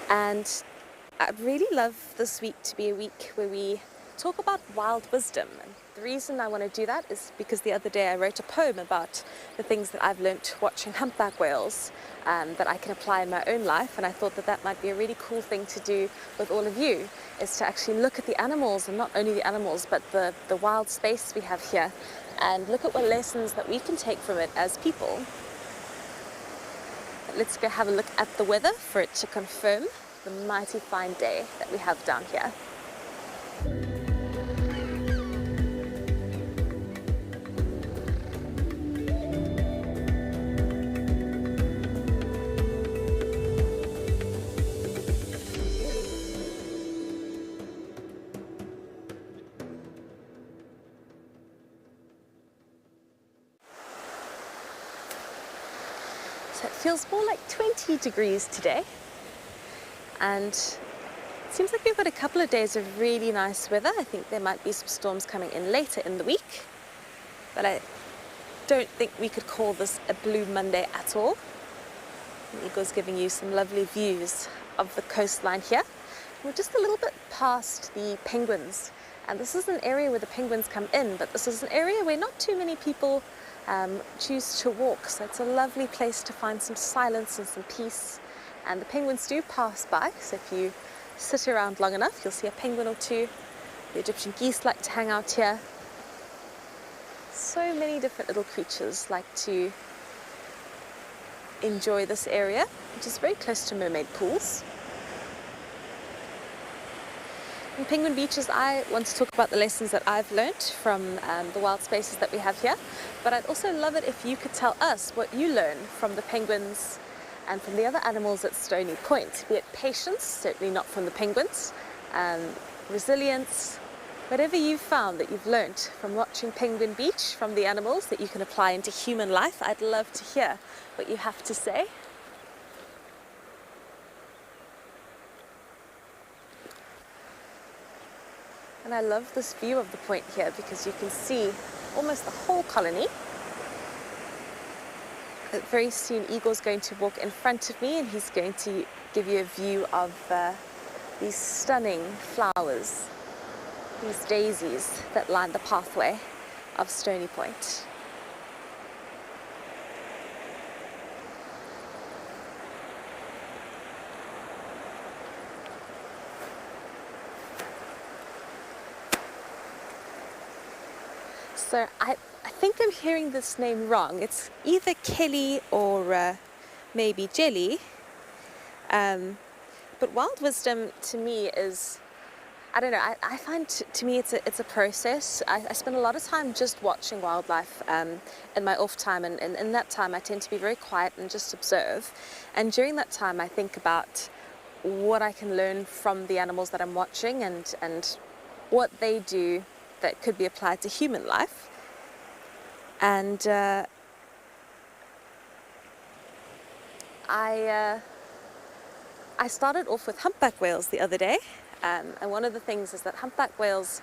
And I'd really love this week to be a week where we talk about wild wisdom. And the reason I want to do that is because the other day I wrote a poem about the things that I've learnt watching humpback whales that I can apply in my own life, and I thought that that might be a really cool thing to do with all of you, is to actually look at the animals, and not only the animals but the wild space we have here, and look at what lessons that we can take from it as people. Let's go have a look at the weather for it to confirm the mighty fine day that we have down here. So it feels more like 20 degrees today, and it seems like we've got a couple of days of really nice weather. I think there might be some storms coming in later in the week, but I don't think we could call this a blue Monday at all. The eagle's giving you some lovely views of the coastline here. We're just a little bit past the penguins, and this is an area where the penguins come in, but this is an area where not too many people choose to walk, so it's a lovely place to find some silence and some peace. And the penguins do pass by, so if you sit around long enough you'll see a penguin or two. The Egyptian geese like to hang out here. So many different little creatures like to enjoy this area, which is very close to mermaid pools. In Penguin Beaches, I want to talk about the lessons that I've learnt from the wild spaces that we have here, but I'd also love it if you could tell us what you learn from the penguins and from the other animals at Stony Point, be it patience, certainly not from the penguins, resilience, whatever you've found that you've learnt from watching Penguin Beach from the animals that you can apply into human life. I'd love to hear what you have to say. And I love this view of the point here because you can see almost the whole colony. Very soon Eagle's going to walk in front of me and he's going to give you a view of these stunning flowers, these daisies that line the pathway of Stony Point. So I think I'm hearing this name wrong. It's either Kelly or maybe Jelly. But wild wisdom to me is, I don't know, I find to me it's a process. I spend a lot of time just watching wildlife in my off time, and in that time I tend to be very quiet and just observe. And during that time I think about what I can learn from the animals that I'm watching and what they do that could be applied to human life. And I started off with humpback whales the other day, and one of the things is that humpback whales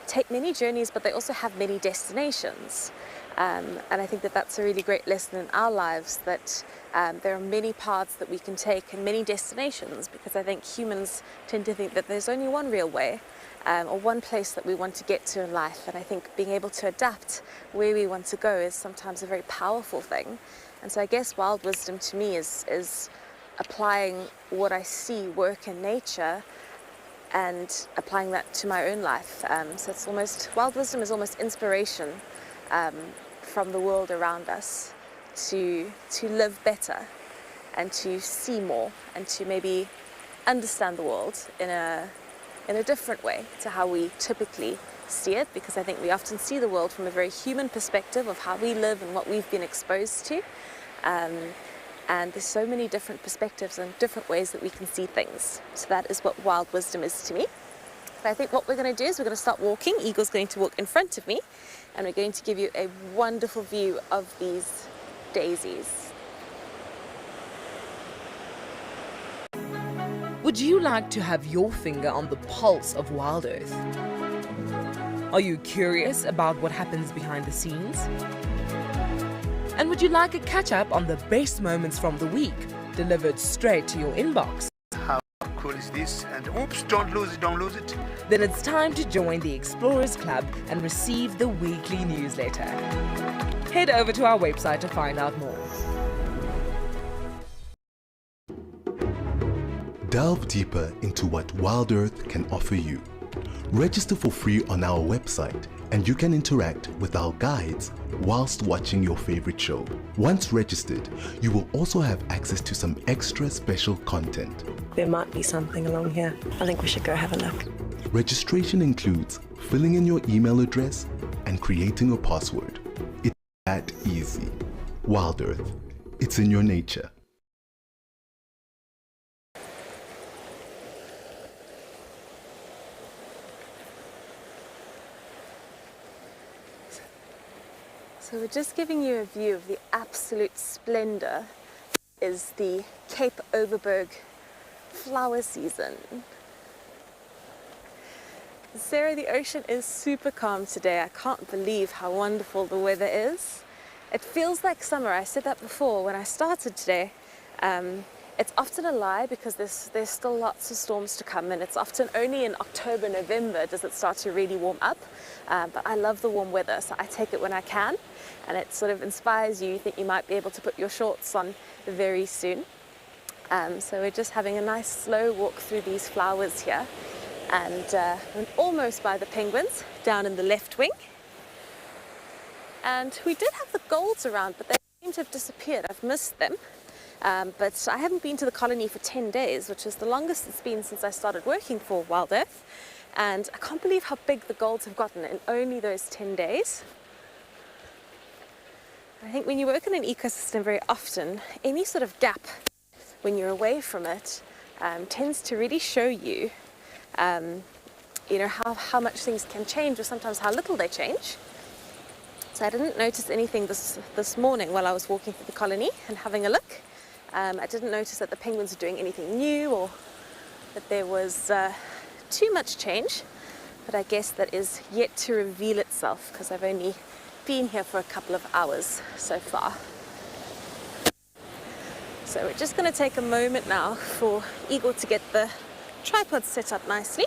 take many journeys, but they also have many destinations. And I think that that's a really great lesson in our lives, that there are many paths that we can take and many destinations, because I think humans tend to think that there's only one real way, or one place that we want to get to in life. And I think being able to adapt where we want to go is sometimes a very powerful thing. And so I guess wild wisdom to me is applying what I see work in nature and applying that to my own life. So it's almost, wild wisdom is almost inspiration from the world around us to live better and to see more and to maybe understand the world in a different way to how we typically see it, because I think we often see the world from a very human perspective of how we live and what we've been exposed to. And there's so many different perspectives and different ways that we can see things. So that is what wild wisdom is to me. But I think what we're going to do is we're going to start walking. Eagle's going to walk in front of me, and we're going to give you a wonderful view of these daisies. Would you like to have your finger on the pulse of WildEarth? Are you curious about what happens behind the scenes? And would you like a catch-up on the best moments from the week, delivered straight to your inbox? cool is this? And oops, don't lose it, don't lose it. Then it's time to join the Explorers Club and receive the weekly newsletter. Head over to our website to find out more. Delve deeper into what WildEarth can offer you. Register for free on our website and you can interact with our guides whilst watching your favorite show. Once registered, you will also have access to some extra special content. There might be something along here. I think we should go have a look. Registration includes filling in your email address and creating a password. It's that easy. WildEarth, it's in your nature. So we're just giving you a view of the absolute splendor is the Cape Overberg flower season. Sarah, the ocean is super calm today. I can't believe how wonderful the weather is. It feels like summer. I said that before when I started today. It's often a lie because there's still lots of storms to come, and it's often only in October, November does it start to really warm up. But I love the warm weather, so I take it when I can, and it sort of inspires you. You think you might be able to put your shorts on very soon. So we're just having a nice slow walk through these flowers here, and we're almost by the penguins down in the left wing. And we did have the golds around, but they seem to have disappeared. I've missed them. But I haven't been to the colony for 10 days, which is the longest it's been since I started working for WildEarth. And I can't believe how big the golds have gotten in only those 10 days. I think when you work in an ecosystem very often, any sort of gap when you're away from it tends to really show you, how much things can change, or sometimes how little they change. So I didn't notice anything this morning while I was walking through the colony and having a look. I didn't notice that the penguins were doing anything new or that there was too much change, but I guess that is yet to reveal itself because I've only been here for a couple of hours so far. So we're just going to take a moment now for Igor to get the tripod set up nicely.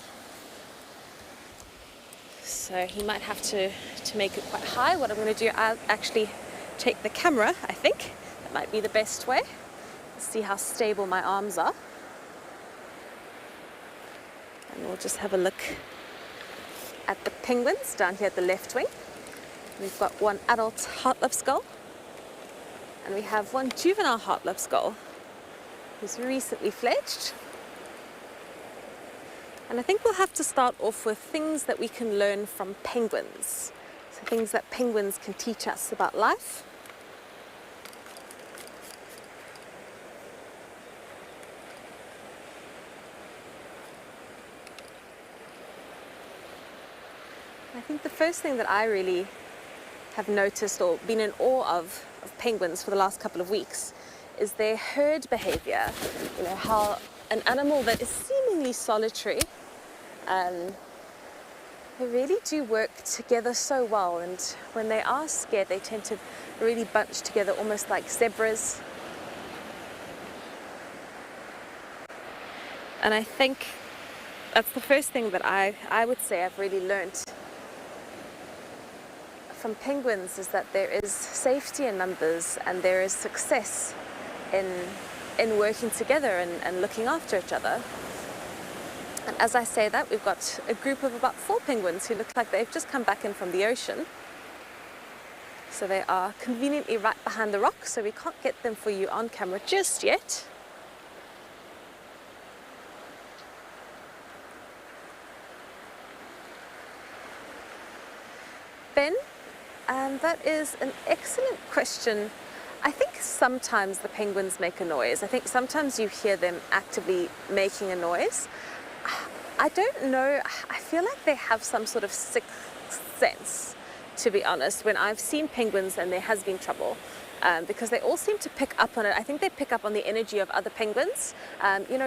So he might have to make it quite high. What I'm going to do, I'll actually take the camera, I think. That might be the best way. See how stable my arms are. And we'll just have a look at the penguins down here at the left wing. We've got one adult heartlip skull, and we have one juvenile heartlip skull who's recently fledged. And I think we'll have to start off with things that we can learn from penguins. So things that penguins can teach us about life. I think the first thing that I really have noticed or been in awe of penguins for the last couple of weeks is their herd behavior. You know, how an animal that is seemingly solitary, they really do work together so well, and when they are scared they tend to really bunch together almost like zebras. And I think that's the first thing that I would say I've really learnt from penguins, is that there is safety in numbers and there is success in working together and looking after each other. And as I say that, we've got a group of about 4 penguins who look like they've just come back in from the ocean. So they are conveniently right behind the rock, so we can't get them for you on camera just yet. Ben? That is an excellent question. I think sometimes the penguins make a noise. I think sometimes you hear them actively making a noise. I don't know. I feel like they have some sort of sixth sense, to be honest, when I've seen penguins and there has been trouble. Because they all seem to pick up on it. I think they pick up on the energy of other penguins.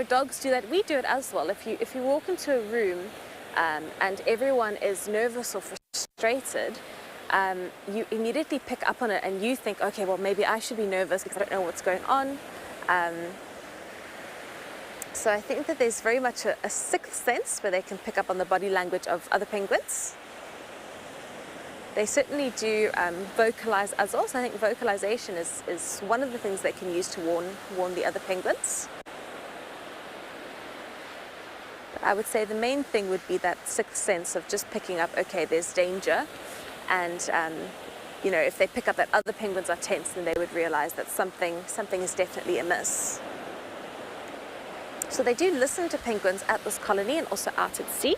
Dogs do that. We do it as well. If you walk into a room and everyone is nervous or frustrated, you immediately pick up on it and you think, okay, well, maybe I should be nervous because I don't know what's going on. So I think that there's very much a sixth sense where they can pick up on the body language of other penguins. They certainly do vocalize as well. So I think vocalization is one of the things they can use to warn the other penguins. But I would say the main thing would be that sixth sense of just picking up, okay, there's danger. And, you know, if they pick up that other penguins are tense, then they would realize that something is definitely amiss. So they do listen to penguins at this colony and also out at sea.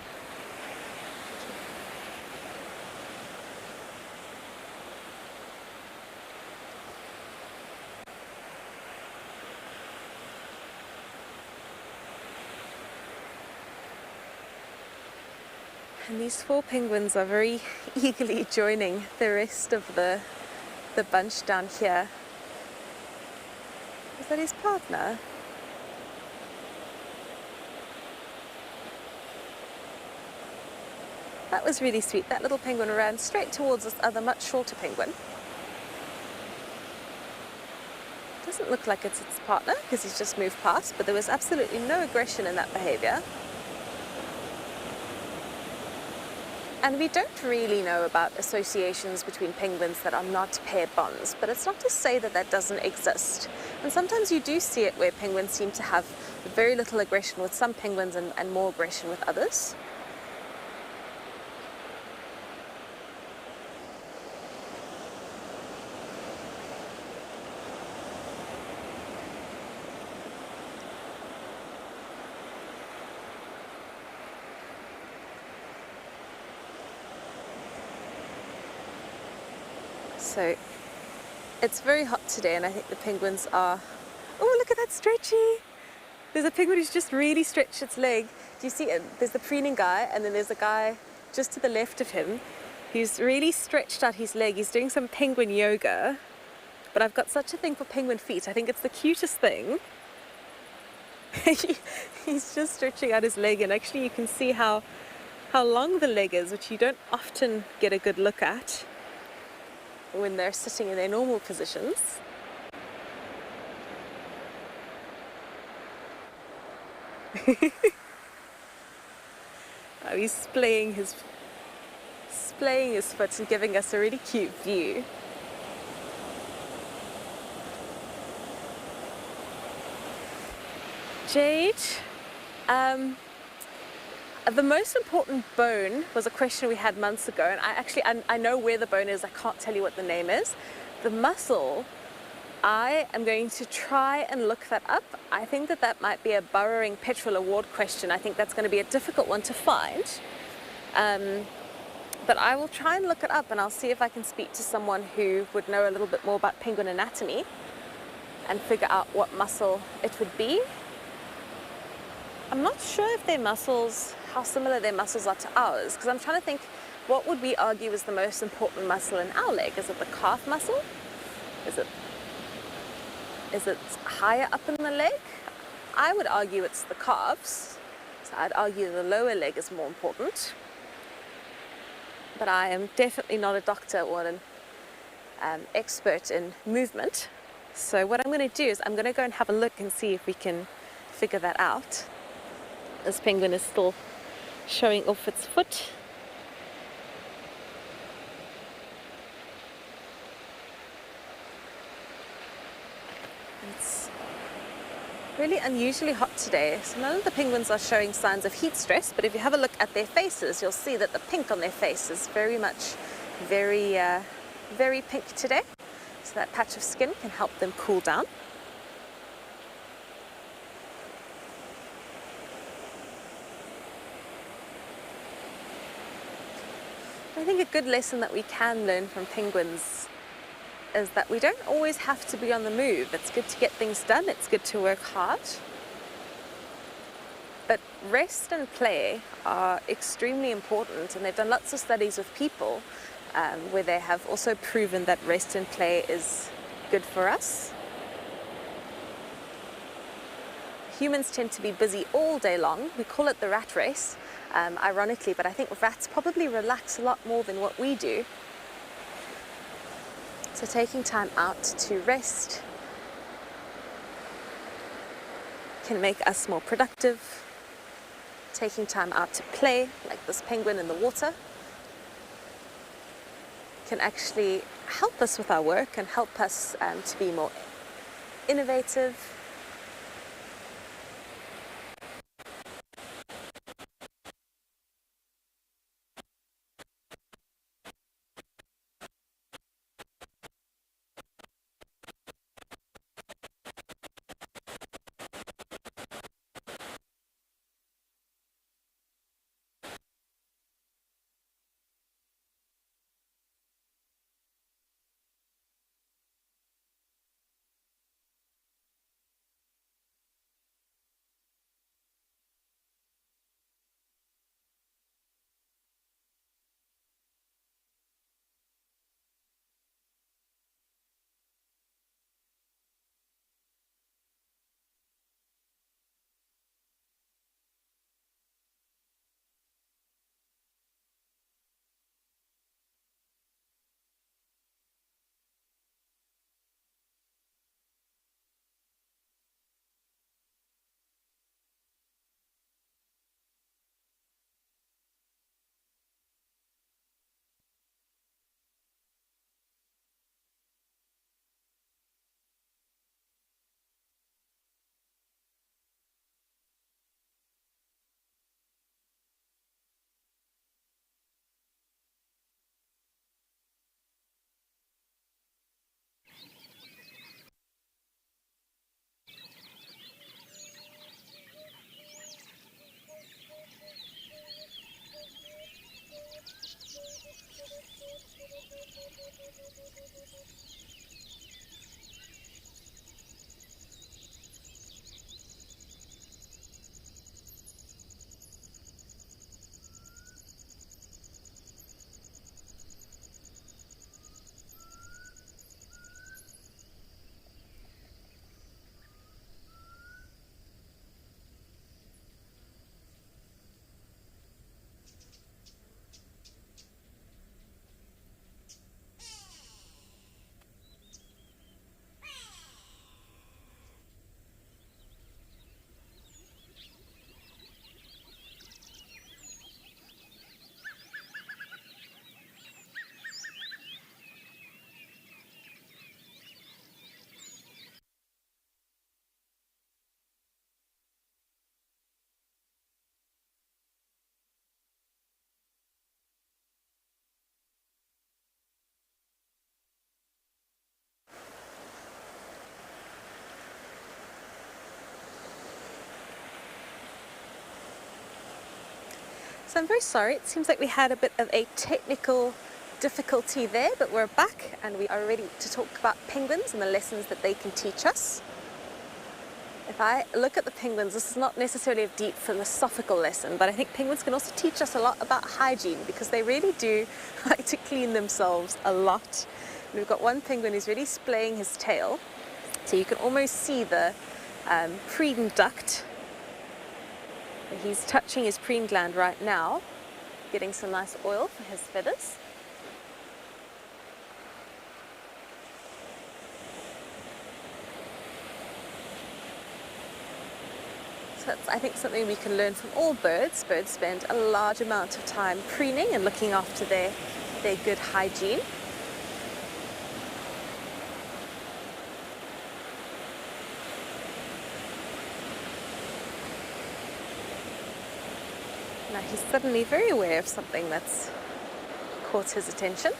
And these 4 penguins are very eagerly joining the rest of the bunch down here. Is that his partner? That was really sweet. That little penguin ran straight towards this other much shorter penguin. Doesn't look like it's its partner because he's just moved past, but there was absolutely no aggression in that behavior. And we don't really know about associations between penguins that are not pair bonds, but it's not to say that that doesn't exist. And sometimes you do see it where penguins seem to have very little aggression with some penguins and more aggression with others. So it's very hot today, and I think the penguins are, oh, look at that stretchy. There's a penguin who's just really stretched its leg. Do you see it? There's the preening guy, and then there's a guy just to the left of him who's really stretched out his leg. He's doing some penguin yoga, but I've got such a thing for penguin feet. I think it's the cutest thing. He's just stretching out his leg, and actually you can see how long the leg is, which you don't often get a good look at when they're sitting in their normal positions. Oh, he's splaying his foot and giving us a really cute view. Jade, the most important bone was a question we had months ago, and I know where the bone is. I can't tell you what the name is. The mussel, I am going to try and look that up. I think that might be a Burrowing Petrel Award question. I think that's going to be a difficult one to find. But I will try and look it up, and I'll see if I can speak to someone who would know a little bit more about penguin anatomy and figure out what mussel it would be. I'm not sure if their muscles, how similar their muscles are to ours, because I'm trying to think, what would we argue is the most important muscle in our leg? Is it the calf muscle? Is it higher up in the leg? I would argue it's the calves, so I'd argue the lower leg is more important. But I am definitely not a doctor or an expert in movement. So what I'm going to do is I'm going to go and have a look and see if we can figure that out. This penguin is still showing off its foot. It's really unusually hot today. So none of the penguins are showing signs of heat stress, but if you have a look at their faces, you'll see that the pink on their face is very pink today. So that patch of skin can help them cool down. I think a good lesson that we can learn from penguins is that we don't always have to be on the move. It's good to get things done, it's good to work hard. But rest and play are extremely important, and they've done lots of studies with people where they have also proven that rest and play is good for us. Humans tend to be busy all day long. We call it the rat race, ironically, but I think rats probably relax a lot more than what we do. So taking time out to rest, can make us more productive. Taking time out to play, like this penguin in the water, can actually help us with our work and help us to be more innovative. So I'm very sorry, it seems like we had a bit of a technical difficulty there, but we're back and we are ready to talk about penguins and the lessons that they can teach us. If I look at the penguins, this is not necessarily a deep philosophical lesson, but I think penguins can also teach us a lot about hygiene because they really do like to clean themselves a lot. And we've got one penguin who's really splaying his tail, so you can almost see the preen duct. He's touching his preen gland right now, getting some nice oil for his feathers. So that's, I think, something we can learn from all birds. Birds spend a large amount of time preening and looking after their good hygiene. Now he's suddenly very aware of something that's caught his attention.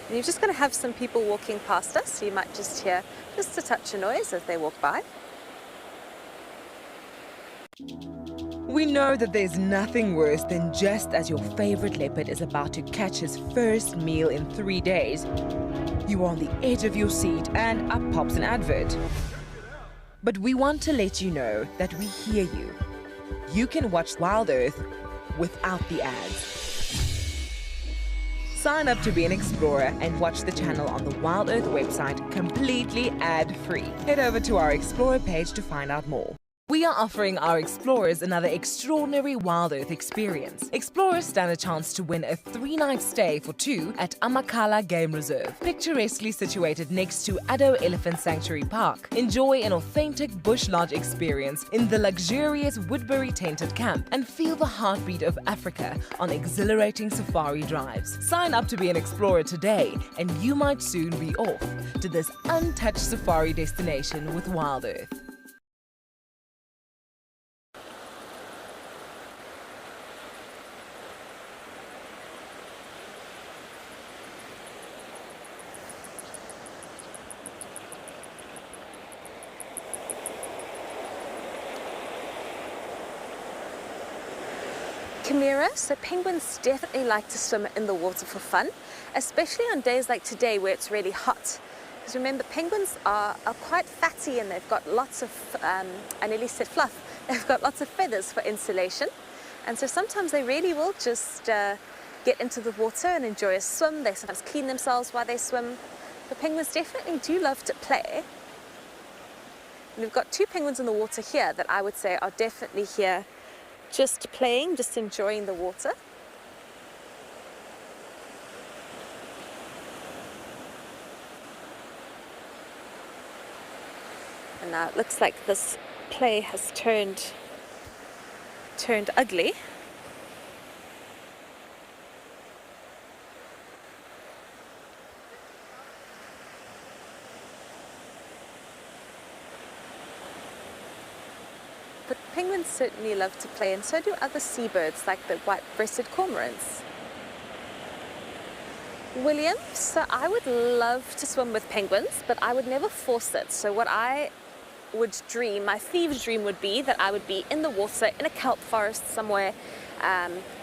And you're just going to have some people walking past us, so you might just hear just a touch of noise as they walk by. We know that there's nothing worse than just as your favorite leopard is about to catch his first meal in 3 days, you are on the edge of your seat and up pops an advert. But we want to let you know that we hear you. You can watch WildEarth without the ads. Sign up to be an explorer and watch the channel on the WildEarth website completely ad-free. Head over to our Explorer page to find out more. We are offering our explorers another extraordinary WildEarth experience. Explorers stand a chance to win a 3-night stay for 2 at Amakhala Game Reserve, picturesquely situated next to Addo Elephant Sanctuary Park. Enjoy an authentic bush lodge experience in the luxurious Woodbury tented camp and feel the heartbeat of Africa on exhilarating safari drives. Sign up to be an explorer today and you might soon be off to this untouched safari destination with WildEarth. Chimera, so penguins definitely like to swim in the water for fun, especially on days like today where it's really hot. Because remember, penguins are quite fatty and they've got lots of, I nearly said fluff, they've got lots of feathers for insulation. And so sometimes they really will just get into the water and enjoy a swim. They sometimes clean themselves while they swim. The penguins definitely do love to play. And we've got 2 penguins in the water here that I would say are definitely here just playing, just enjoying the water. And now it looks like this play has turned ugly. But penguins certainly love to play, and so do other seabirds like the white-breasted cormorants. William, so I would love to swim with penguins, but I would never force it. So what I would dream, my thieves' dream would be that I would be in the water in a kelp forest somewhere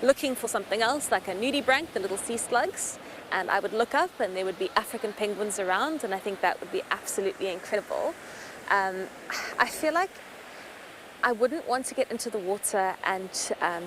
looking for something else like a nudibranch, the little sea slugs, and I would look up and there would be African penguins around, and I think that would be absolutely incredible. I feel like I wouldn't want to get into the water and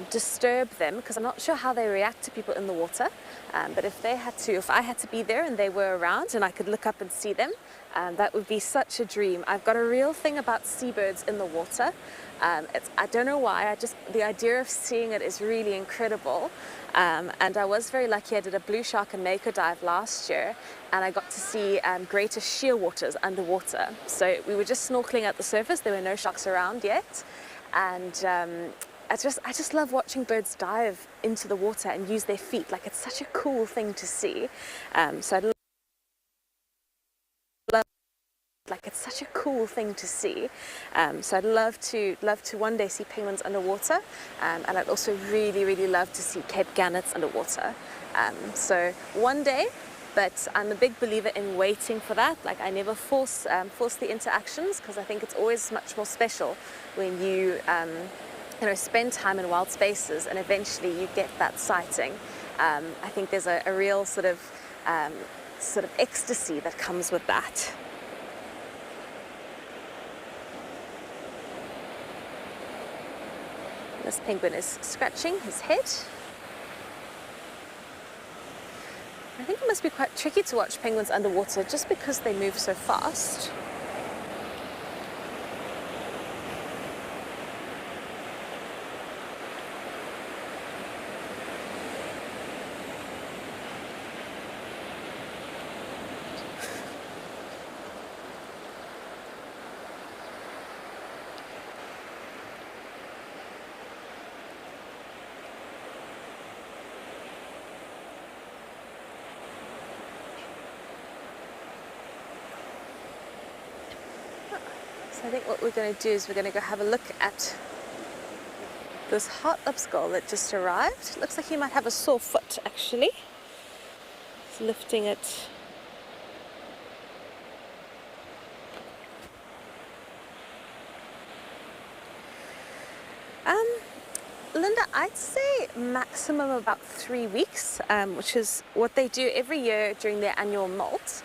disturb them because I'm not sure how they react to people in the water. But if I had to be there and they were around and I could look up and see them, that would be such a dream. I've got a real thing about seabirds in the water. I don't know why, the idea of seeing it is really incredible. And I was very lucky. I did a blue shark and mako dive last year and I got to see greater shearwaters underwater. So we were just snorkeling at the surface, there were no sharks around yet. And I just love watching birds dive into the water and use their feet. Like, it's such a cool thing to see. It's such a cool thing to see. So I'd love to one day see penguins underwater, and I'd also really love to see Cape gannets underwater. So one day, but I'm a big believer in waiting for that. Like, I never force the interactions because I think it's always much more special when you spend time in wild spaces and eventually you get that sighting. I think there's a real sort of ecstasy that comes with that. This penguin is scratching his head. I think it must be quite tricky to watch penguins underwater just because they move so fast. So I think what we're going to do is we're going to go have a look at this hot lipskull that just arrived. Looks like he might have a sore foot actually. He's lifting it. Linda, I'd say maximum about 3 weeks, which is what they do every year during their annual molt.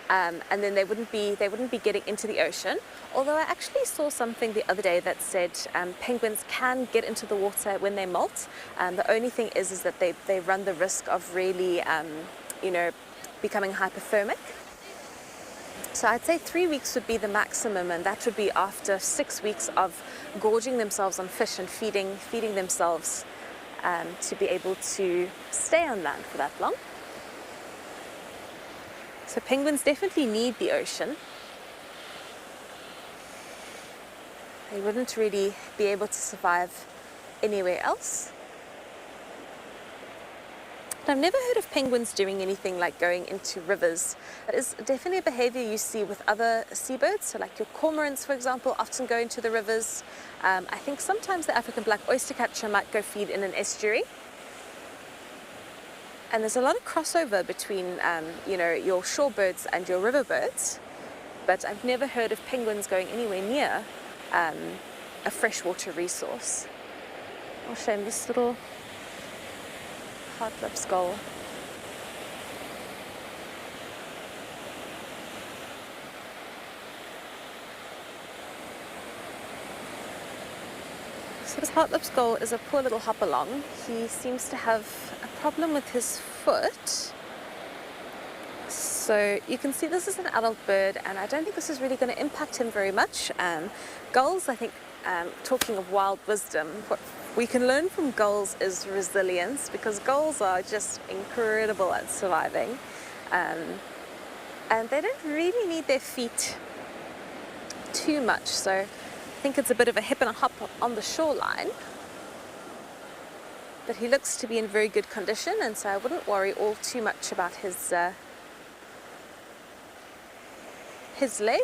And then they wouldn't be getting into the ocean. Although I actually saw something the other day that said penguins can get into the water when they molt. The only thing is that they run the risk of really, becoming hypothermic. So I'd say 3 weeks would be the maximum, and that would be after 6 weeks of gorging themselves on fish and feeding themselves to be able to stay on land for that long. So penguins definitely need the ocean. They wouldn't really be able to survive anywhere else. I've never heard of penguins doing anything like going into rivers. That is definitely a behavior you see with other seabirds. So like your cormorants, for example, often go into the rivers. I think sometimes the African black oystercatcher might go feed in an estuary. And there's a lot of crossover between, your shorebirds and your riverbirds. But I've never heard of penguins going anywhere near a freshwater resource. I'll show him this little hard-lip skull. So this hard-lip skull is a poor little hopalong. He seems to have a problem with his foot. So you can see this is an adult bird, and I don't think this is really going to impact him very much. Gulls, I think, talking of wild wisdom, what we can learn from gulls is resilience, because gulls are just incredible at surviving. And they don't really need their feet too much. So I think it's a bit of a hip and a hop on the shoreline. But he looks to be in very good condition, and so I wouldn't worry all too much about his leg.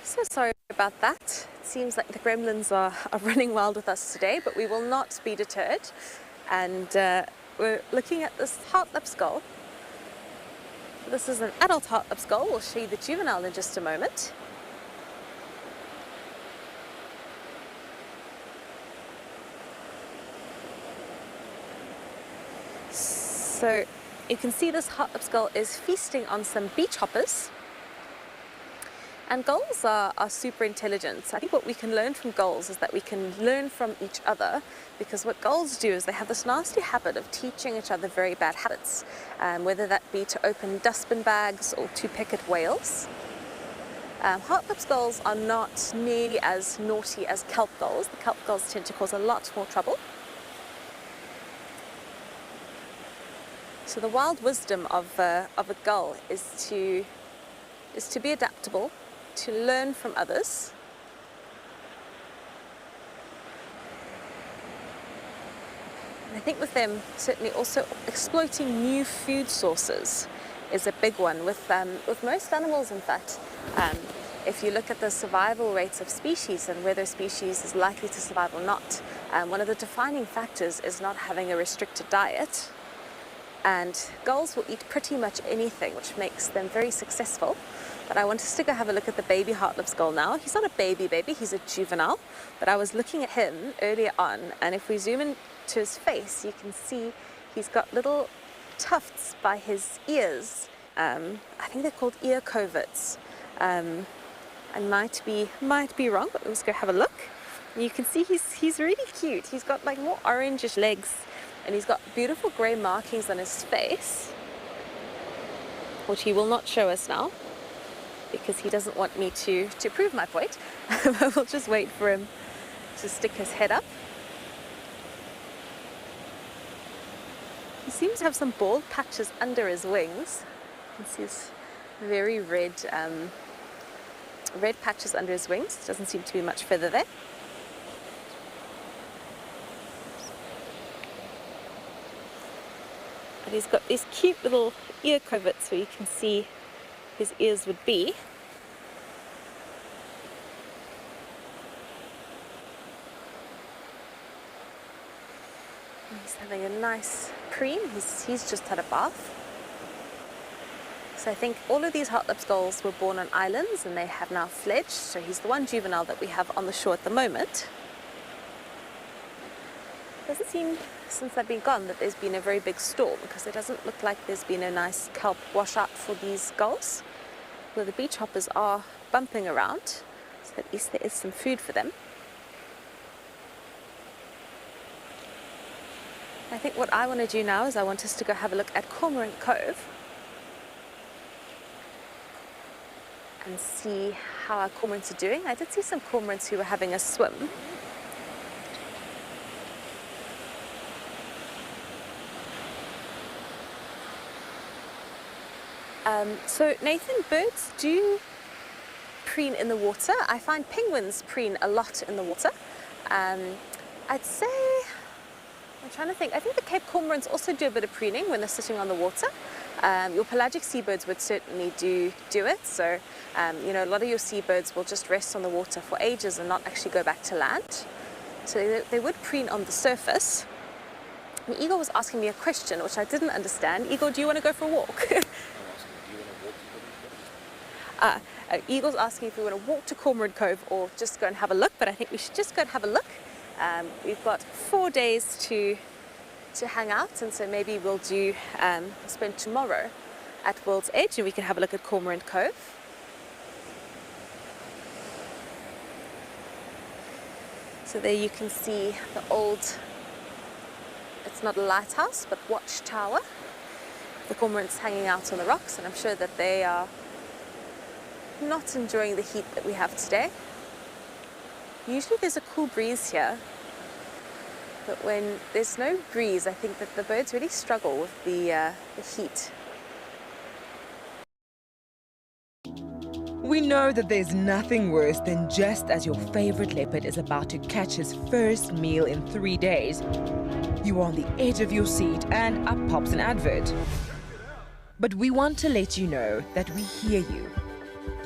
So sorry about that. It seems like the gremlins are running wild with us today, but we will not be deterred. And we're looking at this heart-lip skull. This is an adult heart-lip skull. We'll show you the juvenile in just a moment. So you can see this heart-lip skull is feasting on some beach hoppers. And gulls are super intelligent. So I think what we can learn from gulls is that we can learn from each other, because what gulls do is they have this nasty habit of teaching each other very bad habits, whether that be to open dustbin bags or to peck at whales. Heart-lip gulls are not nearly as naughty as kelp gulls. The kelp gulls tend to cause a lot more trouble. So the wild wisdom of a gull is to be adaptable, to learn from others. And I think with them, certainly also exploiting new food sources is a big one. With most animals, in fact, if you look at the survival rates of species and whether a species is likely to survive or not, one of the defining factors is not having a restricted diet. And gulls will eat pretty much anything, which makes them very successful. But I want us to go have a look at the baby heartlip's gull now. He's not a baby, he's a juvenile. But I was looking at him earlier on, and if we zoom in to his face, you can see he's got little tufts by his ears. I think they're called ear coverts. I might be wrong, but let's go have a look. And you can see he's really cute. He's got like more orangish legs, and he's got beautiful grey markings on his face, which he will not show us now because he doesn't want me to prove my point. But we'll just wait for him to stick his head up. He seems to have some bald patches under his wings. You can see his very red patches under his wings. Doesn't seem to be much feather there. But he's got these cute little ear coverts where you can see his ears would be. He's having a nice preen. He's just had a bath. So I think all of these heartlip's gulls were born on islands and they have now fledged. So he's the one juvenile that we have on the shore at the moment. Doesn't seem, since I've been gone, that there's been a very big storm, because it doesn't look like there's been a nice kelp washout for these gulls. Well, the beach hoppers are bumping around, so at least there is some food for them. I think what I want to do now is I want us to go have a look at Cormorant Cove and see how our cormorants are doing. I did see some cormorants who were having a swim. So Nathan, birds do preen in the water. I find penguins preen a lot in the water. I'd say, I'm trying to think, I think the Cape Cormorants also do a bit of preening when they're sitting on the water. Your pelagic seabirds would certainly do it. So, you know, a lot of your seabirds will just rest on the water for ages and not actually go back to land. So they would preen on the surface. And Igor was asking me a question which I didn't understand. Igor, do you want to go for a walk? Igor's asking if we want to walk to Cormorant Cove or just go and have a look, but I think we should just go and have a look. We've got 4 days to hang out, and so maybe we'll spend tomorrow at World's Edge and we can have a look at Cormorant Cove. So there you can see the old, it's not a lighthouse, but watchtower. The cormorants hanging out on the rocks, and I'm sure that they are not enjoying the heat that we have today. Usually there's a cool breeze here, but when there's no breeze, I think that the birds really struggle with the heat. We know that there's nothing worse than just as your favorite leopard is about to catch his first meal in 3 days, you are on the edge of your seat and up pops an advert. But we want to let you know that we hear you.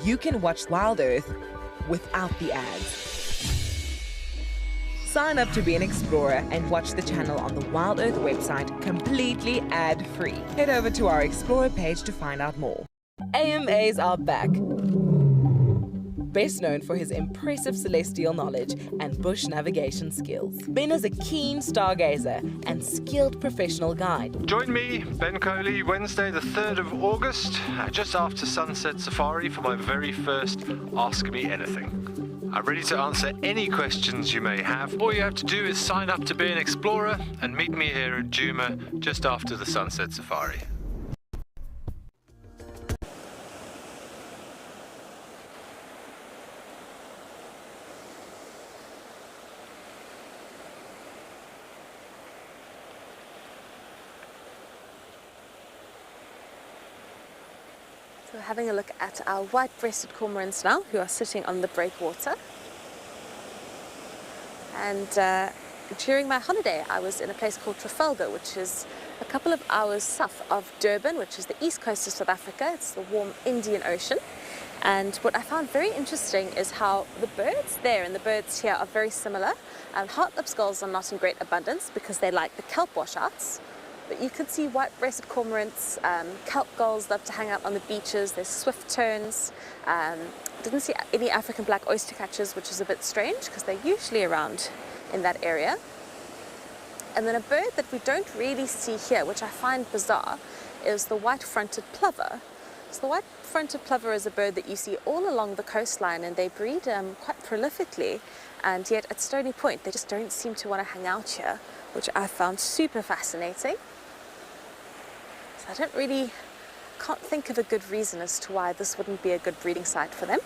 You can watch WildEarth without the ads. Sign up to be an explorer and watch the channel on the WildEarth website completely ad-free. Head over to our Explorer page to find out more. AMAs are back. Best known for his impressive celestial knowledge and bush navigation skills. Ben is a keen stargazer and skilled professional guide. Join me, Ben Coley, Wednesday the 3rd of August, just after Sunset Safari for my very first Ask Me Anything. I'm ready to answer any questions you may have. All you have to do is sign up to be an explorer and meet me here at Djuma just after the Sunset Safari. So we're having a look at our white-breasted cormorants now, who are sitting on the breakwater. And during my holiday, I was in a place called Trafalgar, which is a couple of hours south of Durban, which is the east coast of South Africa. It's the warm Indian Ocean. And what I found very interesting is how the birds there and the birds here are very similar. Heartlip's gulls are not in great abundance because they like the kelp washouts. But you could see white-breasted cormorants, kelp gulls love to hang out on the beaches, there's swift terns. Didn't see any African black oyster catchers, which is a bit strange because they're usually around in that area. And then a bird that we don't really see here, which I find bizarre, is the white-fronted plover. So the white-fronted plover is a bird that you see all along the coastline, and they breed quite prolifically, and yet at Stony Point they just don't seem to want to hang out here, which I found super fascinating. So I can't think of a good reason as to why this wouldn't be a good breeding site for them.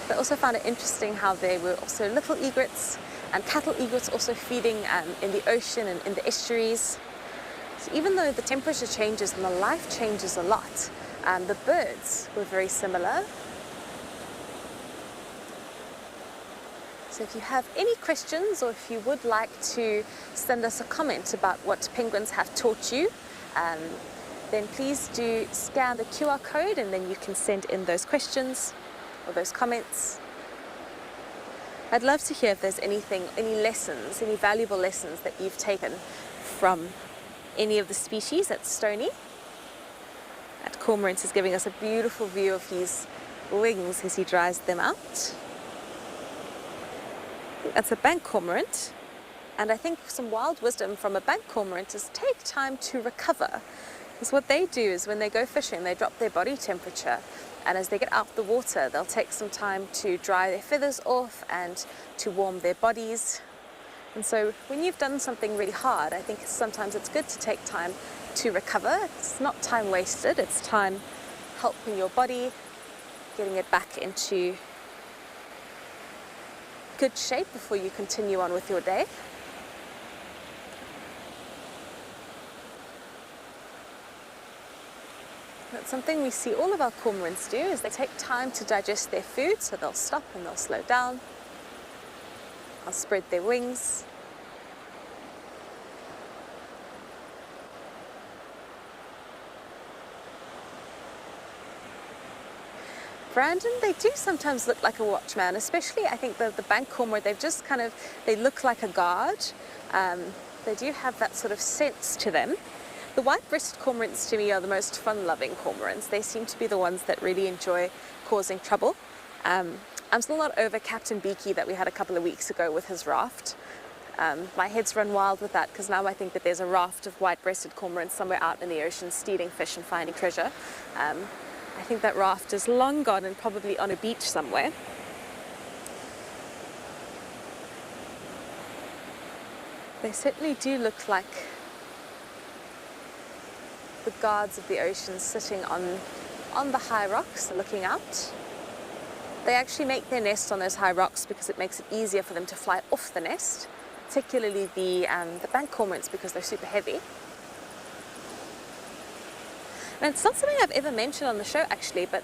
I also found it interesting how there were also little egrets and cattle egrets also feeding in the ocean and in the estuaries. So even though the temperature changes and the life changes a lot, the birds were very similar. So if you have any questions, or if you would like to send us a comment about what penguins have taught you, then please do scan the QR code, and then you can send in those questions or those comments. I'd love to hear if there's any lessons, any valuable lessons that you've taken from any of the species at Stony. That cormorant is giving us a beautiful view of his wings as he dries them out. That's a bank cormorant, and I think some wild wisdom from a bank cormorant is take time to recover. Because what they do is when they go fishing, they drop their body temperature, and as they get out the water, they'll take some time to dry their feathers off and to warm their bodies. And so when you've done something really hard, I think sometimes it's good to take time to recover. It's not time wasted, it's time helping your body, getting it back into good shape before you continue on with your day. That's something we see all of our cormorants do, is they take time to digest their food, so they'll stop and they'll slow down. They'll spread their wings. Brandon, they do sometimes look like a watchman, especially I think the bank cormorant, they look like a guard. They do have that sort of sense to them. The white-breasted cormorants to me are the most fun-loving cormorants. They seem to be the ones that really enjoy causing trouble. I'm still not over Captain Beaky that we had a couple of weeks ago with his raft. My head's run wild with that because now I think that there's a raft of white-breasted cormorants somewhere out in the ocean stealing fish and finding treasure. I think that raft is long gone and probably on a beach somewhere. They certainly do look like the guards of the ocean sitting on the high rocks looking out. They actually make their nest on those high rocks because it makes it easier for them to fly off the nest, particularly the bank cormorants because they're super heavy. And it's not something I've ever mentioned on the show actually, but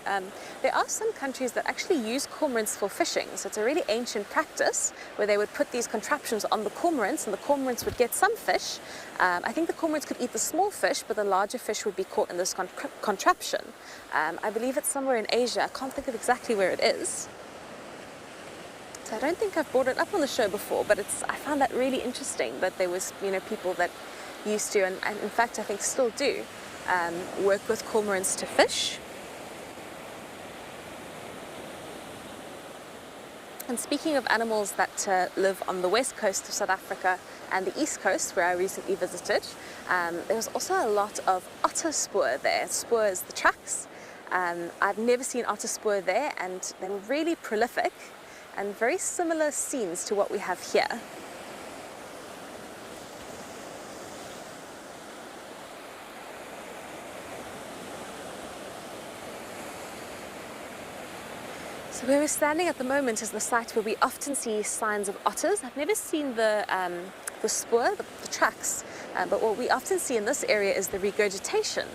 there are some countries that actually use cormorants for fishing. So it's a really ancient practice where they would put these contraptions on the cormorants and the cormorants would get some fish. I think the cormorants could eat the small fish, but the larger fish would be caught in this contraption. I believe it's somewhere in Asia. I can't think of exactly where it is. So I don't think I've brought it up on the show before, but I found that really interesting that there was, people that used to, and in fact I think still do, work with cormorants to fish. And speaking of animals that live on the west coast of South Africa and the east coast, where I recently visited, there was also a lot of otter spoor there. Spoor is the tracks. I've never seen otter spoor there, and they were really prolific and very similar scenes to what we have here. So where we're standing at the moment is the site where we often see signs of otters. I've never seen the spoor, the tracks, but what we often see in this area is the regurgitation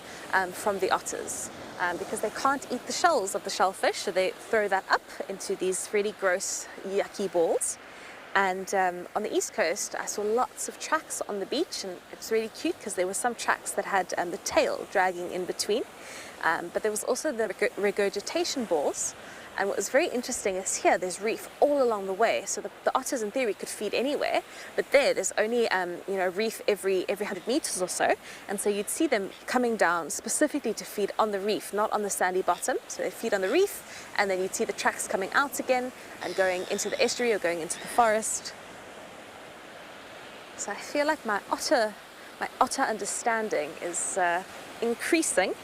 from the otters because they can't eat the shells of the shellfish, so they throw that up into these really gross, yucky balls. And on the east coast, I saw lots of tracks on the beach, and it's really cute because there were some tracks that had the tail dragging in between, but there was also the regurgitation balls. And what was very interesting is here there's reef all along the way, so the otters in theory could feed anywhere, but there's only reef every 100 meters or so, and so you'd see them coming down specifically to feed on the reef, not on the sandy bottom. So they feed on the reef, and then you'd see the tracks coming out again and going into the estuary or going into the forest. So I feel like my otter understanding is increasing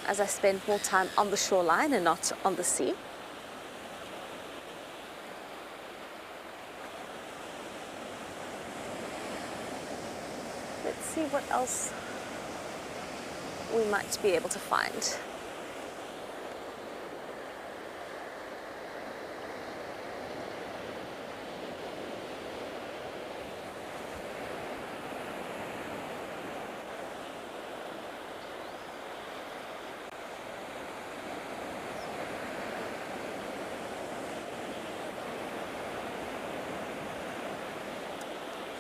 as I spend more time on the shoreline and not on the sea. Let's see what else we might be able to find.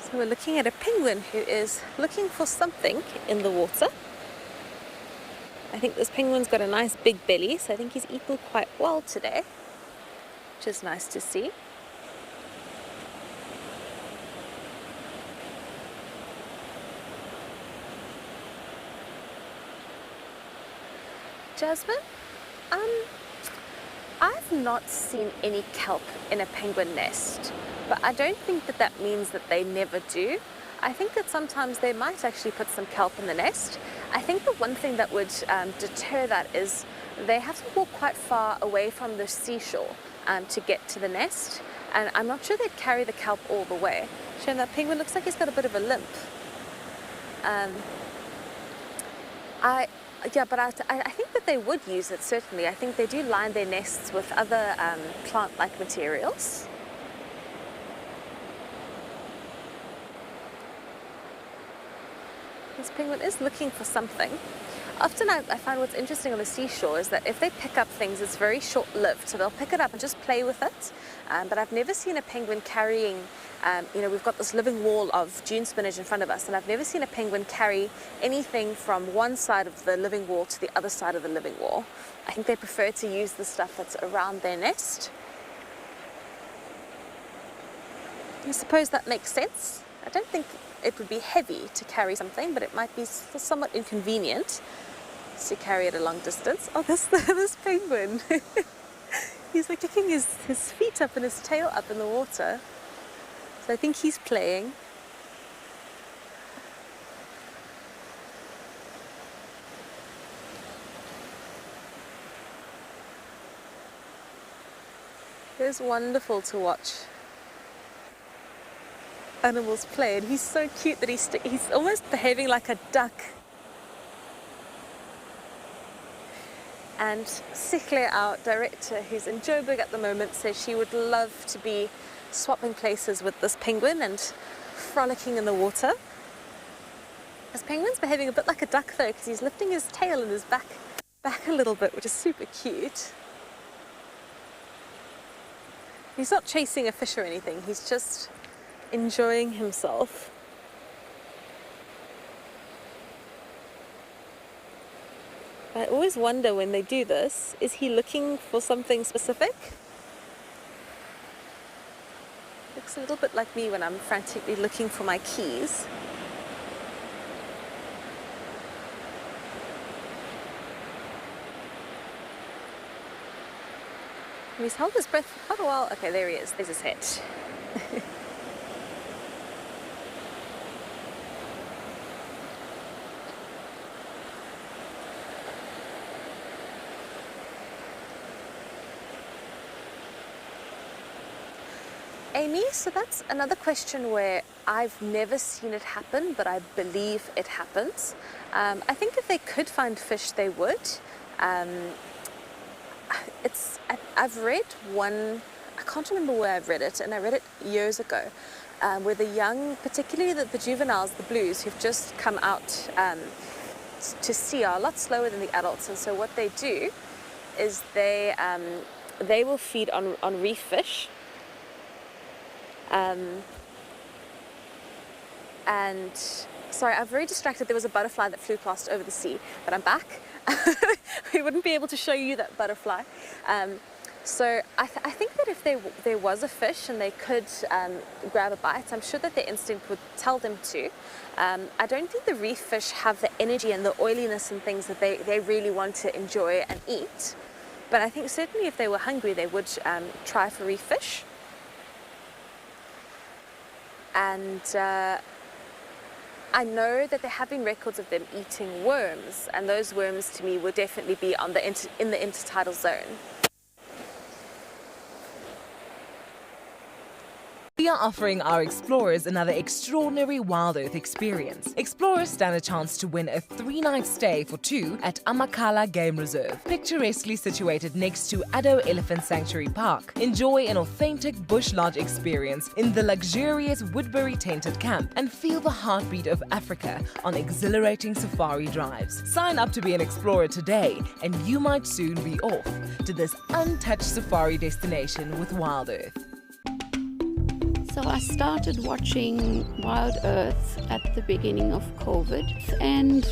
So we're looking at a penguin who is looking for something in the water. I think this penguin's got a nice big belly, so I think he's eaten quite well today, which is nice to see. Jasmine, I've not seen any kelp in a penguin nest, but I don't think that means that they never do. I think that sometimes they might actually put some kelp in the nest. I think the one thing that would deter that is they have to walk quite far away from the seashore to get to the nest, and I'm not sure they'd carry the kelp all the way. Shane, that penguin looks like he's got a bit of a limp. I think that they would use it, certainly. I think they do line their nests with other plant-like materials. This penguin is looking for something. Often I find what's interesting on the seashore is that if they pick up things, it's very short-lived. So they'll pick it up and just play with it. But I've never seen a penguin carrying, we've got this living wall of June spinach in front of us, and I've never seen a penguin carry anything from one side of the living wall to the other side of the living wall. I think they prefer to use the stuff that's around their nest. I suppose that makes sense. I don't think it would be heavy to carry something, but it might be somewhat inconvenient to carry it a long distance. Oh, this penguin. He's like kicking his feet up and his tail up in the water. So I think he's playing. It is wonderful to watch animals play, and he's so cute that he's almost behaving like a duck. And Sikle, our director, who's in Joburg at the moment, says she would love to be swapping places with this penguin and frolicking in the water. This penguin's behaving a bit like a duck though, because he's lifting his tail and his back a little bit, which is super cute. He's not chasing a fish or anything, he's just enjoying himself. I always wonder when they do this, is he looking for something specific? Looks a little bit like me when I'm frantically looking for my keys. He's held his breath for quite a while. Okay, there he is. There's his head. Amy, so that's another question where I've never seen it happen, but I believe it happens. I think if they could find fish, they would. I've read one, I can't remember where I've read it, and I read it years ago, where the young, particularly the juveniles, the blues, who've just come out to sea, are a lot slower than the adults, and so what they do is they will feed on reef fish. And Sorry, I'm very distracted. There was a butterfly that flew past over the sea, but I'm back. We wouldn't be able to show you that butterfly. So I think that if there was a fish and they could grab a bite, I'm sure that their instinct would tell them to. I don't think the reef fish have the energy and the oiliness and things that they really want to enjoy and eat. But I think certainly if they were hungry, they would try for reef fish. And I know that there have been records of them eating worms, and those worms to me would definitely be on in the intertidal zone. We are offering our explorers another extraordinary WildEarth experience. Explorers stand a chance to win a 3-night stay for 2 at Amakhala Game Reserve, picturesquely situated next to Addo Elephant Sanctuary Park. Enjoy an authentic bush lodge experience in the luxurious Woodbury tented camp and feel the heartbeat of Africa on exhilarating safari drives. Sign up to be an explorer today and you might soon be off to this untouched safari destination with WildEarth. So I started watching WildEarth at the beginning of COVID and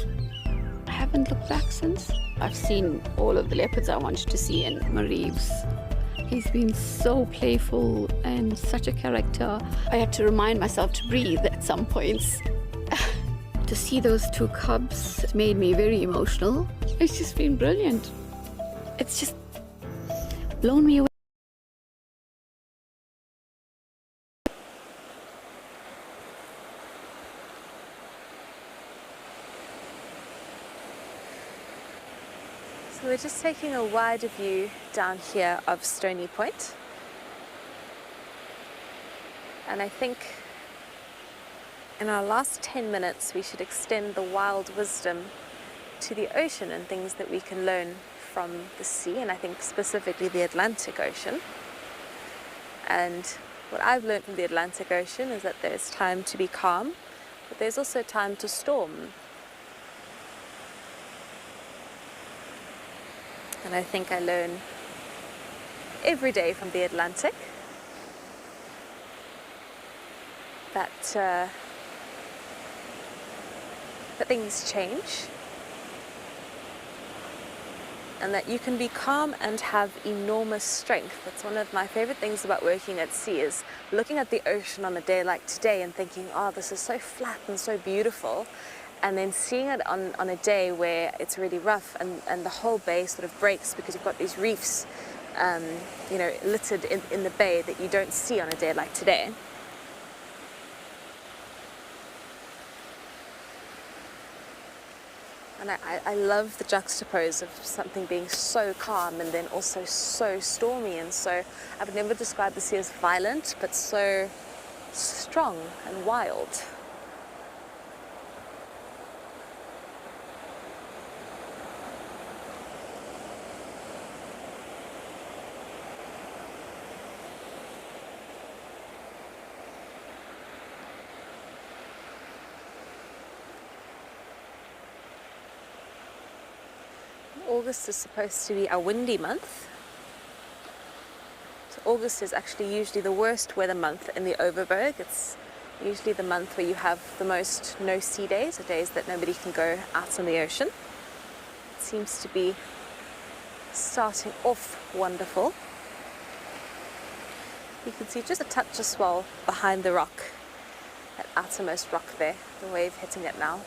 I haven't looked back since. I've seen all of the leopards I wanted to see in Mariev's. He's been so playful and such a character. I had to remind myself to breathe at some points. To see those 2 cubs made me very emotional. It's just been brilliant. It's just blown me away. So we're just taking a wider view down here of Stony Point. And I think in our last 10 minutes we should extend the wild wisdom to the ocean and things that we can learn from the sea, and I think specifically the Atlantic Ocean. And what I've learned from the Atlantic Ocean is that there's time to be calm, but there's also time to storm. And I think I learn every day from the Atlantic that things change and that you can be calm and have enormous strength. That's one of my favorite things about working at sea, is looking at the ocean on a day like today and thinking, oh, this is so flat and so beautiful. And then seeing it on a day where it's really rough and the whole bay sort of breaks because you've got these reefs, littered in the bay that you don't see on a day like today. And I love the juxtapose of something being so calm and then also so stormy. And so I would never describe the sea as violent, but so strong and wild. August is supposed to be a windy month. So August is actually usually the worst weather month in the Overberg. It's usually the month where you have the most no sea days, or days that nobody can go out on the ocean. It seems to be starting off wonderful. You can see just a touch of swell behind the rock, that outermost rock there, the wave hitting it now.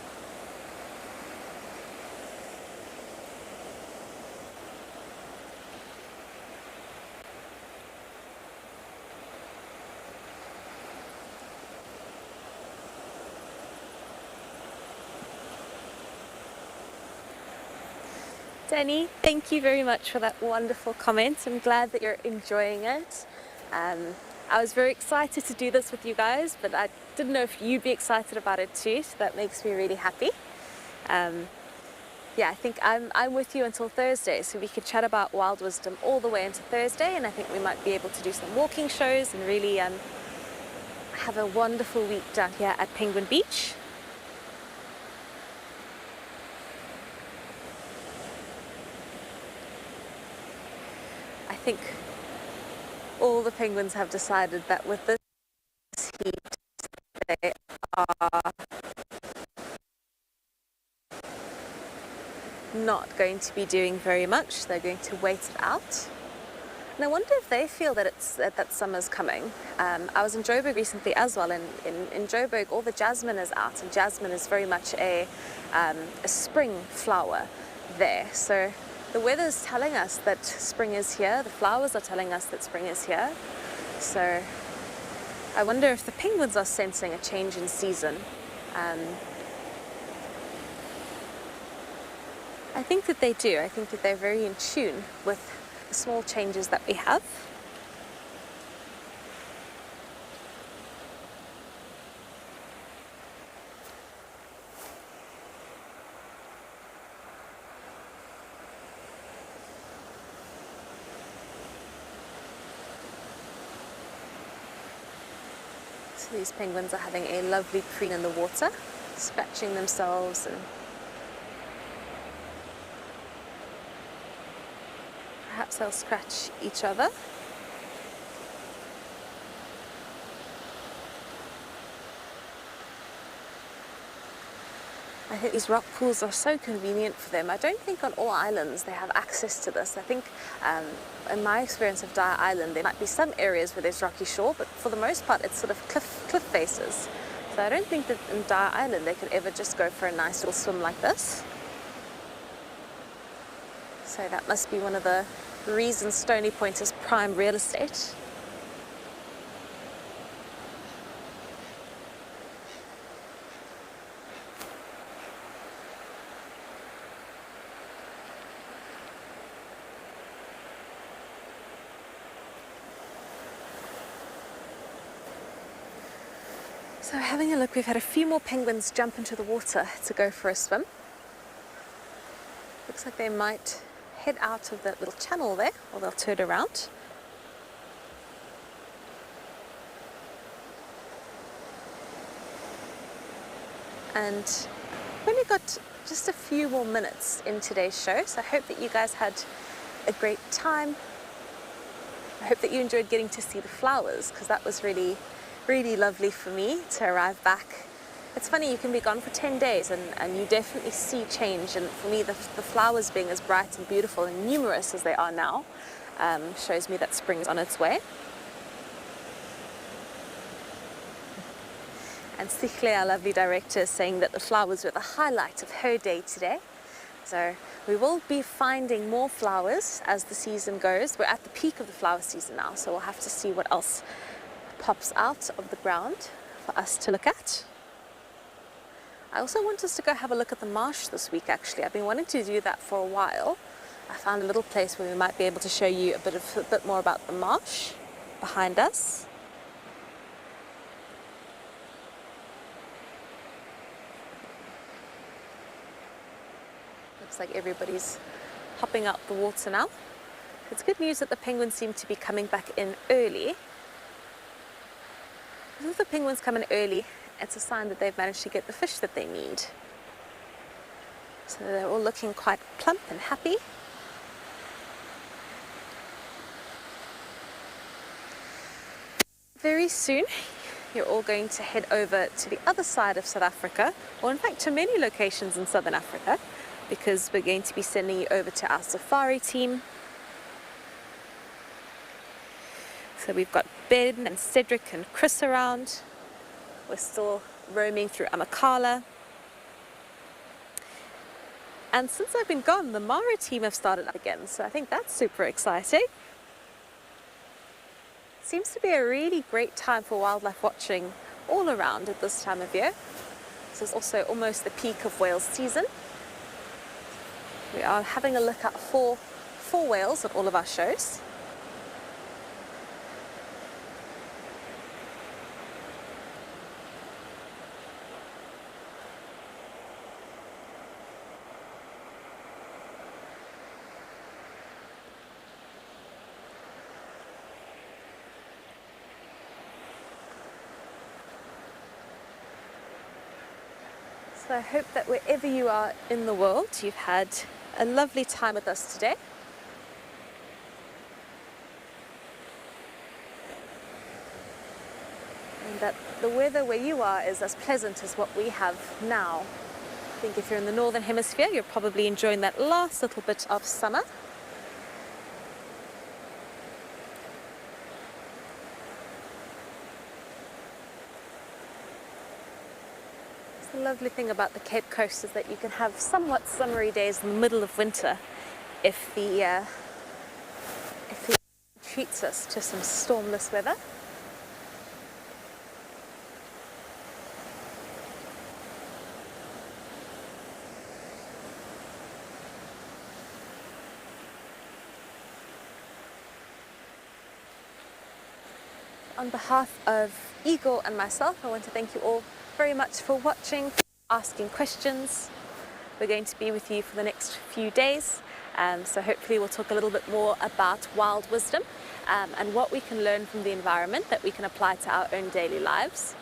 Danny, thank you very much for that wonderful comment. I'm glad that you're enjoying it. I was very excited to do this with you guys, but I didn't know if you'd be excited about it too, so that makes me really happy. Yeah, I think I'm with you until Thursday, so we could chat about wild wisdom all the way into Thursday, and I think we might be able to do some walking shows and really have a wonderful week down here at Penguin Beach. I think all the penguins have decided that with this heat, they are not going to be doing very much. They're going to wait it out. And I wonder if they feel that that summer's coming. I was in Joburg recently as well, and in Joburg all the jasmine is out, and jasmine is very much a spring flower there. So the weather's telling us that spring is here, the flowers are telling us that spring is here. So I wonder if the penguins are sensing a change in season. I think that they do. I think that they're very in tune with the small changes that we have. So these penguins are having a lovely preen in the water, scratching themselves, and perhaps they'll scratch each other. I think these rock pools are so convenient for them. I don't think on all islands they have access to this. I think in my experience of Dyer Island, there might be some areas where there's rocky shore, but for the most part it's sort of cliff faces. So I don't think that in Dyer Island they could ever just go for a nice little swim like this. So that must be one of the reasons Stony Point is prime real estate. So having a look, we've had a few more penguins jump into the water to go for a swim. Looks like they might head out of that little channel there, or they'll turn around. And we've only got just a few more minutes in today's show, so I hope that you guys had a great time. I hope that you enjoyed getting to see the flowers, because that was really lovely for me to arrive back. It's funny, you can be gone for 10 days and you definitely see change, and for me the flowers being as bright and beautiful and numerous as they are now shows me that spring is on its way. And Sikhle, our lovely director, is saying that the flowers were the highlight of her day today. So we will be finding more flowers as the season goes. We're at the peak of the flower season now, so we'll have to see what else pops out of the ground for us to look at. I also want us to go have a look at the marsh this week, actually. I've been wanting to do that for a while. I found a little place where we might be able to show you a bit more about the marsh behind us. Looks like everybody's hopping out the water now. It's good news that the penguins seem to be coming back in early. If the penguins come in early, it's a sign that they've managed to get the fish that they need. So they're all looking quite plump and happy. Very soon, you're all going to head over to the other side of South Africa, or in fact to many locations in Southern Africa, because we're going to be sending you over to our safari team. So we've got Ben and Cedric and Chris around. We're still roaming through Amakhala. And since I've been gone, the Mara team have started up again, so I think that's super exciting. Seems to be a really great time for wildlife watching all around at this time of year. This is also almost the peak of whale season. We are having a look at four whales at all of our shows. So I hope that wherever you are in the world, you've had a lovely time with us today. And that the weather where you are is as pleasant as what we have now I think if you're in the northern hemisphere, you're probably enjoying that last little bit of summer. The lovely thing about the Cape Coast is that you can have somewhat summery days in the middle of winter if the treats us to some stormless weather. On behalf of Igor and myself, I want to thank you all very much for watching, asking questions. We're going to be with you for the next few days, so hopefully we'll talk a little bit more about wild wisdom and what we can learn from the environment that we can apply to our own daily lives.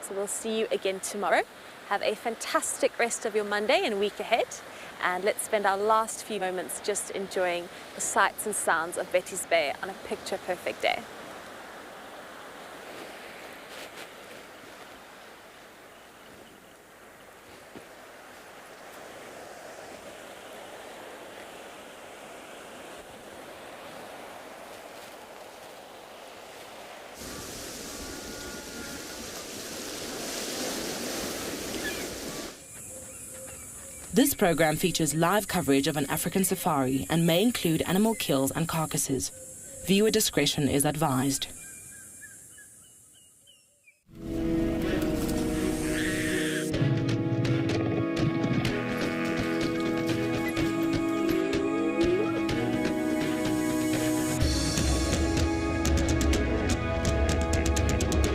So we'll see you again tomorrow. Have a fantastic rest of your Monday and week ahead, and let's spend our last few moments just enjoying the sights and sounds of Betty's Bay on a picture-perfect day. This program features live coverage of an African safari and may include animal kills and carcasses. Viewer discretion is advised.